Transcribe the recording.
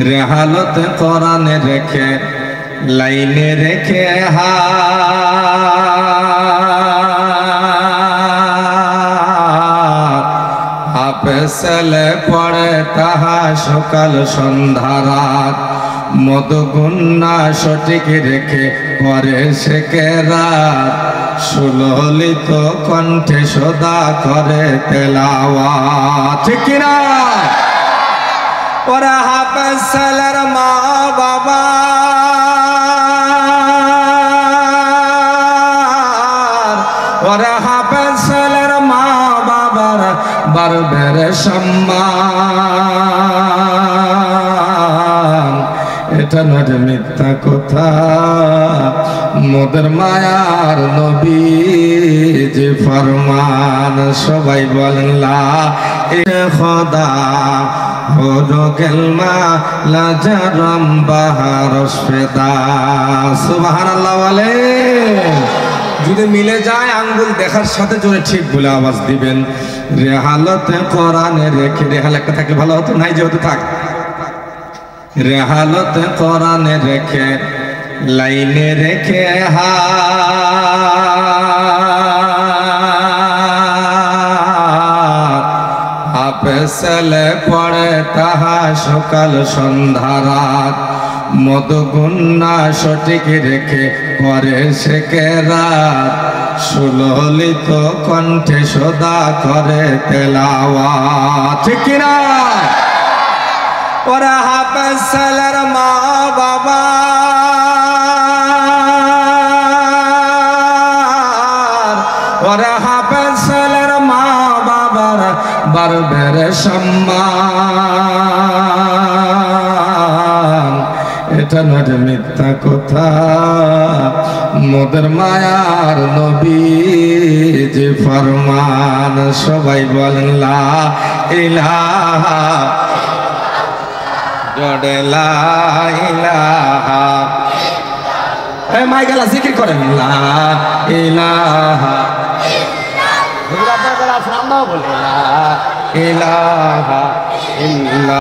রেহালত কোরআনে রেখে লাইনে রেখে হাফেজলে পড়ে তাহা সকাল সন্ধ্যা রাত মধুগুন্না সঠিক রেখে পরে সে কেরাত সুললিত কণ্ঠে সদা করে তেলাওয়াত ঠিক কিনা ওরা হাফেজের মা বাবা ওরা হাফেজের মা বাবার বারবের সম্মান এটা নয় মিথ্যা কথা মোদের মায়ার নবী যে ফরমান সবাই বলেন লা খোদা হলো কেলমা লাজারম বাহার ফেদা সুবহানাল্লাহ বলে যদি মিলে যায় আঙ্গুল দেখার সাথে জোরে ঠিক বলে আওয়াজ দিবেন রেহালতে কোরআনে রেখে রেহাল একটা থাকলে ভালো হতো নাই যেহেতু থাক রেহালতে কোরআনে রেখে লাইনে রেখে হাফেজলে পড়ে তাহা সকাল সন্ধ্যা রাত মধুগুন্না সঠিক রেখে পরে সে কেরাত সুললিত কণ্ঠে সদা করে তেলাওয়াত ঠিক কিনা ওরা হাফেজের মা বাবা ওরা হাফেজের মা বাবার বারবের সম্মান এটা নয় মিথ্যা কথা মোদের মায়ার নবী যে ফরমান সবাই বলেন লা ইলাহা জোরে লা ইলাহা এই মাইকেলা জিকির করেন লা ইলাহা ইল্লাল্লাহ বলে লা ইলাহা ইল্লাল্লাহ